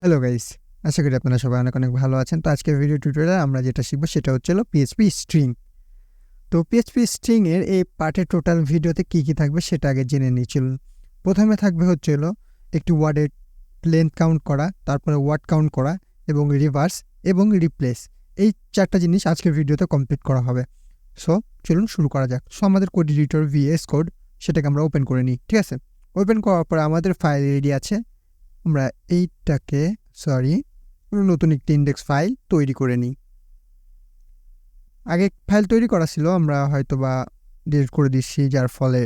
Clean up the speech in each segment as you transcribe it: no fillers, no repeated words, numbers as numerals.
Hello guys, আশা করি আপনারা সবাই অনেক অনেক ভালো আছেন। তো আজকের ভিডিও টিউটোরিয়ালে আমরা যেটা শিখবো সেটা হচ্ছে পিএইচপি স্ট্রিং। তো পিএইচপি স্ট্রিং এর এই পার্টের টোটাল ভিডিওতে কি থাকবে সেটা আগে জেনে নিই চলুন। প্রথমে থাকবে হচ্ছে একটি ওয়ার্ডের লেন্থ কাউন্ট করা, তারপরে ওয়ার্ড কাউন্ট করা এবং রিভার্স এবং রিপ্লেস। এই চারটা জিনিস আজকের ভিডিওতে কমপ্লিট করা হবে। সো চলুন শুরু করা যাক। সো আমাদের কোড এডিটর ভিএস কোড সেটাকে আমরা ওপেন করে নিই, ঠিক আছে। ওপেন করার পরে আমাদের ফাইল রেডি আছে। আমরা এইটাকে নতুন একটি ইন্ডেক্স ফাইল তৈরি করে নিই। আগে ফাইল তৈরি করা ছিল, আমরা হয়তো বা ডিলিট করে দিচ্ছি, যার ফলে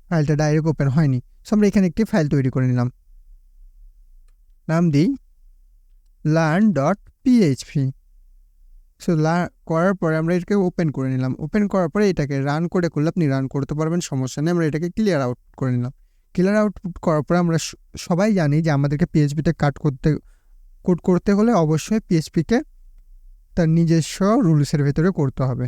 ফাইলটা ডাইরেক্ট ওপেন হয়নি। সো আমরা এখানে একটি ফাইল তৈরি করে নিলাম, নাম দিই learn.php। সো করার পরে আমরা এটাকে ওপেন করে নিলাম। ওপেন করার পরে এটাকে রান করলে আপনি রান করতে পারবেন, সমস্যা নেই। আমরা এটাকে ক্লিয়ার আউট করে নিলাম। ক্লিয়ার আউটপুট করার পরে আমরা সবাই জানি যে আমাদেরকে পিএইচপিতে কোড করতে হলে অবশ্যই পিএইচপিকে তার নিজস্ব রুলসের ভেতরে করতে হবে।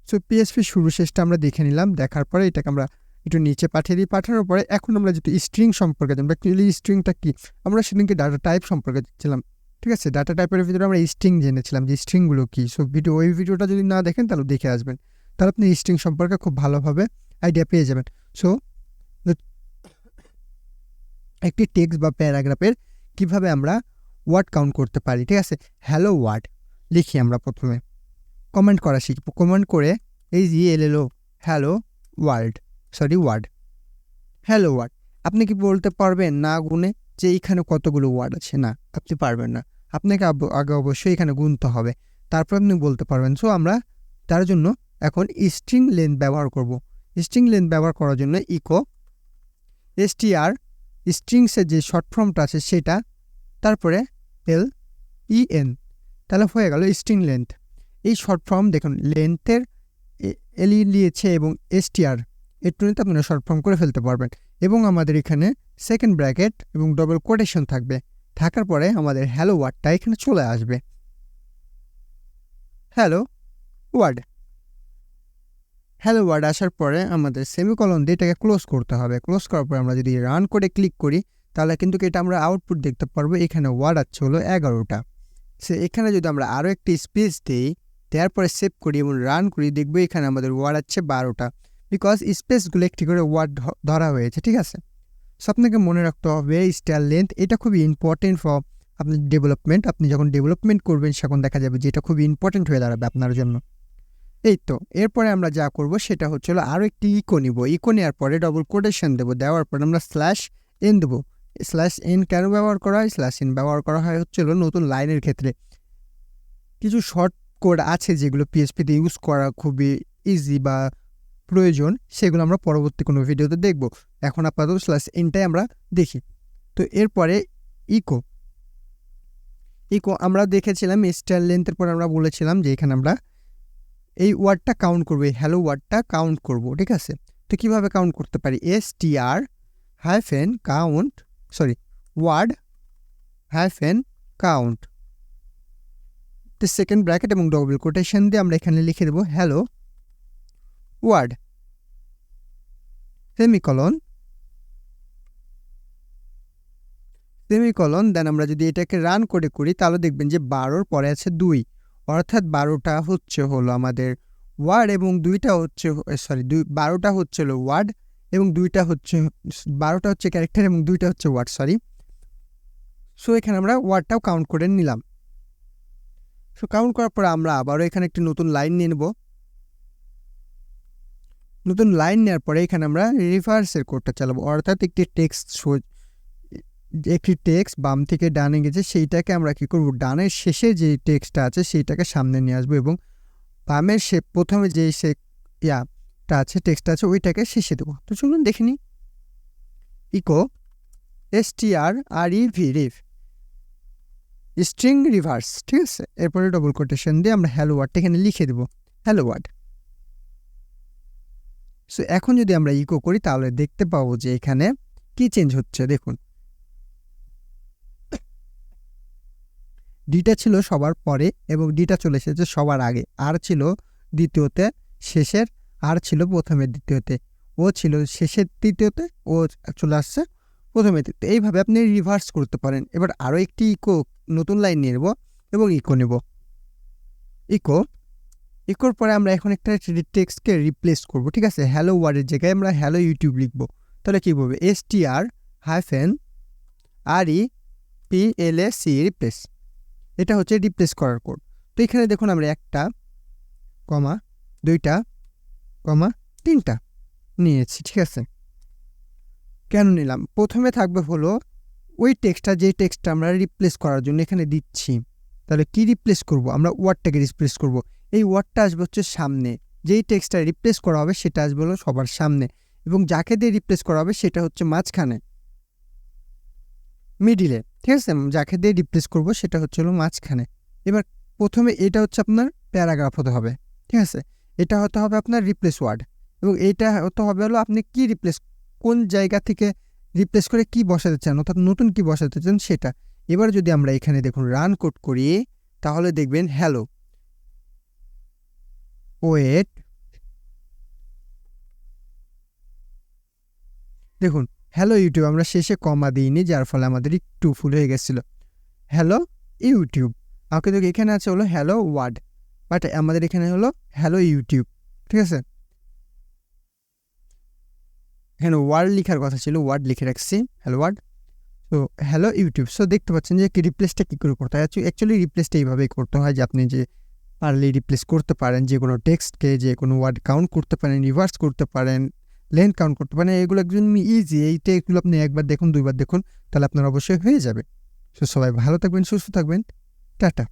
সো পিএইচপি শুরু শেষটা আমরা দেখে নিলাম। দেখার পরে এটাকে আমরা একটু নিচে পাঠিয়ে দিই। পাঠানোর পরে এখন আমরা যেহেতু স্ট্রিং সম্পর্কে জানবো, ক্লিয়ারলি স্ট্রিংটা কি, আমরা সেদিনকে ডাটা টাইপ সম্পর্কে দেখছিলাম, ঠিক আছে। ডাটা টাইপের ভিতরে আমরা স্ট্রিং জেনেছিলাম যে স্ট্রিংগুলো কী। সো ওই ভিডিওটা যদি না দেখেন তাহলে দেখে আসবেন, তাহলে আপনি স্ট্রিং সম্পর্কে খুব ভালোভাবে আইডিয়া পেয়ে যাবেন। সো একটি টেক্সট বা প্যারাগ্রাফের কিভাবে আমরা ওয়ার্ড কাউন্ট করতে পারি, ঠিক আছে। হ্যালো ওয়ার্ড লিখি আমরা প্রথমে, কমেন্ট করা শিখব। কমেন্ট করে HELLO hello word hello word. আপনি কি বলতে পারবেন না গুনে যে এইখানে কতগুলো ওয়ার্ড আছে? না, আপনি পারবেন না। আপনাকে আগে অবশ্যই এখানে গুনতে হবে, তারপর আপনি বলতে পারবেন। সো আমরা তার জন্য এখন স্ট্রিং লেন্থ ব্যবহার করব। স্ট্রিং লেন্থ ব্যবহার করার জন্য ইকো str স্ট্রিংসের যে শর্ট ফর্মটা আছে সেটা, তারপরে LEN, তাহলে হয়ে গেল স্ট্রিং লেন্থ। এই শর্ট ফর্ম দেখুন, লেন্থের LE লিয়েছে এবং STR একটু নিতে আপনারা শর্ট ফর্ম করে ফেলতে পারবেন। এবং আমাদের এখানে সেকেন্ড ব্র্যাকেট এবং ডবল কোটেশন থাকবে। থাকার পরে আমাদের হ্যালো ওয়ার্ডটা এখানে চলে আসবে। হ্যালো ওয়ার্ড আসার পরে আমাদের সেমিকলন দিয়ে এটাকে ক্লোজ করতে হবে। ক্লোজ করার পরে আমরা যদি রান করে ক্লিক করি তাহলে কিন্তু এটা আমরা আউটপুট দেখতে পারবো। এখানে ওয়ার্ড আছে হলো 11টা। সে এখানে যদি আমরা আরও একটি স্পেস দিই, তারপরে সেভ করি এবং রান করি, দেখবো এখানে আমাদের ওয়ার্ড আছে 12টা, বিকজ স্পেসগুলো একটি করে ওয়ার্ড ধরা হয়েছে, ঠিক আছে। সো আপনাকে মনে রাখতে হবে স্টার লেন্থ, এটা খুবই ইম্পর্টেন্ট ফর আপনার ডেভেলপমেন্ট। আপনি যখন ডেভেলপমেন্ট করবেন তখন দেখা যাবে যে এটা খুবই ইম্পর্টেন্ট হয়ে দাঁড়াবে আপনার জন্য। এই তো, এরপরে আমরা যা করব সেটা হচ্ছে আরও একটি ইকো নিব। ইকো নেওয়ার পরে ডবল কোটেশন দেবো। দেওয়ার পরে আমরা /n দেবো। /n কেন ব্যবহার করা হয়? /n ব্যবহার করা হয় হচ্ছে নতুন লাইনের ক্ষেত্রে। কিছু শর্ট কোড আছে যেগুলো পিএইচপিতে ইউজ করা খুবই ইজি বা প্রয়োজন, সেগুলো আমরা পরবর্তী কোনো ভিডিওতে দেখব। এখন আপাতত /nটাই আমরা দেখি। তো এরপরে ইকো আমরা দেখেছিলাম স্টার লেন্থের পর আমরা বলেছিলাম যে এখানে আমরা এই ওয়ার্ডটা কাউন্ট করবো, এই হ্যালো ওয়ার্ডটা কাউন্ট করব, ঠিক আছে। তো কীভাবে কাউন্ট করতে পারি? ওয়ার্ড কাউন্ট, তো সেকেন্ড ব্র্যাকেট এবং ডবল কোটেশন দিয়ে আমরা এখানে লিখে দেবো হ্যালো ওয়ার্ড সেমিকলন। দেন আমরা যদি এটাকে রান করি তাহলে দেখবেন যে 12-র পরে আছে 2, অর্থাৎ 12টা হচ্ছে আমাদের ওয়ার্ড এবং 2টা হচ্ছে 12টা হচ্ছে ওয়ার্ড এবং 2টা হচ্ছে 12টা হচ্ছে ক্যারেক্টার এবং 2টা হচ্ছে ওয়ার্ড, সো এখানে আমরা ওয়ার্ডটাও কাউন্ট করে নিলাম। সো কাউন্ট করার পর আমরা আবারও এখানে একটি নতুন লাইন নিয়ে নেব। নতুন লাইন নেওয়ার পরে এখানে আমরা রিভার্সের কোডটা চালাবো, অর্থাৎ একটি টেক্সট বাম থেকে ডানে গেছে, সেইটাকে আমরা কি করব, ডানের শেষে যে টেক্সটটা আছে সেইটাকে সামনে নিয়ে আসবো এবং বামের প্রথমে যে টেক্সটটা আছে ওইটাকে শেষে দেবো। তো চলুন দেখে নিই। ইকো STRREV স্ট্রিং রিভার্স, ঠিক আছে। এরপরে ডবল কোটেশন দিয়ে আমরা হ্যালো ওয়ার্ডটা এখানে লিখে দেবো, হ্যালো ওয়ার্ড। সো এখন যদি আমরা ইকো করি তাহলে দেখতে পাবো যে এখানে কি চেঞ্জ হচ্ছে। দেখুন, ডিটা ছিল সবার পরে এবং ডিটা চলে এসেছে সবার আগে। আর ছিল দ্বিতীয়তে শেষের, আর ছিল প্রথমের দ্বিতীয়তে। ও ছিল শেষের তৃতীয়তে, ও চলে আসছে প্রথমেতে। তো এইভাবে আপনি রিভার্স করতে পারেন। এবার আরও একটি ইকো নতুন লাইন নিয়ে নেব এবং ইকো নেব। ইকোর পরে আমরা এখন একটা টেক্সটকে রিপ্লেস করব, ঠিক আছে? হ্যালো ওয়ার্ডের জায়গায় আমরা হ্যালো ইউটিউব লিখব। তাহলে কী বলবে? STR-REPLAC replace. এটা হচ্ছে রিপ্লেস করার কোড। তো এখানে দেখুন আমরা 1টা, 2টা, 3টা নিয়েছি, ঠিক আছে? কেন নিলাম? প্রথমে থাকবে হলো ওই টেক্সটটা, যে টেক্সটটা আমরা রিপ্লেস করার জন্য এখানে দিচ্ছি। তাহলে কি রিপ্লেস করব? আমরা ওয়ার্ডটাকে রিপ্লেস করব। এই ওয়ার্ডটা আসবে হচ্ছে সামনে, যেই টেক্সটটা রিপ্লেস করা হবে সেটা আসবে হলো সবার সামনে, এবং যাকে দিয়ে রিপ্লেস করা হবে সেটা হচ্ছে মাঝখানে, মিডিলে, ঠিক আছে? যাকে দিয়ে রিপ্লেস করব সেটা হচ্ছে হলো মাঝখানে। এবার প্রথমে এটা হচ্ছে আপনার প্যারাগ্রাফ হতে হবে, ঠিক আছে? এটা হতে হবে আপনার রিপ্লেস ওয়ার্ড, এবং এইটা হতে হবে হলো আপনি কি রিপ্লেস, কোন জায়গা থেকে রিপ্লেস করে কি বসাতে চান, অর্থাৎ নতুন কি বসাতে চান সেটা। এবার যদি আমরা এখানে দেখুন রান কোড করি, তাহলে দেখবেন হ্যালো, ওয়েট, দেখুন হ্যালো ইউটিউব, আমরা শেষে কমা দিইনি, যার ফলে আমাদের একটু ভুল হয়ে গেছিলো। হ্যালো ইউটিউব, কিন্তু এখানে আছে হলো হ্যালো ওয়ার্ড, বাট আমাদের এখানে হলো হ্যালো ইউটিউব, ঠিক আছে? এখানে ওয়ার্ড লেখার কথা ছিল, ওয়ার্ড লিখে রাখছি, হ্যালো ওয়ার্ড। তো হ্যালো ইউটিউব। সো দেখতে পাচ্ছেন যে রিপ্লেসটা কী করে করতে হয়। অ্যাকচুয়ালি রিপ্লেসটা এইভাবেই করতে হয় যে আপনি যে পারলে রিপ্লেস করতে পারেন, যে কোনো টেক্সটকে যে কোনো ওয়ার্ড কাউন্ট করতে পারেন, রিভার্স করতে পারেন, লেন্থ কাউন্ট করতে পারেন। এগুলো একদম ইজি। এই টেক্সটগুলো আপনি একবার দেখুন, দুইবার দেখুন, তাহলে আপনার অবশ্যই হয়ে যাবে। সো সবাই ভালো থাকবেন, সুস্থ থাকবেন, টাটা।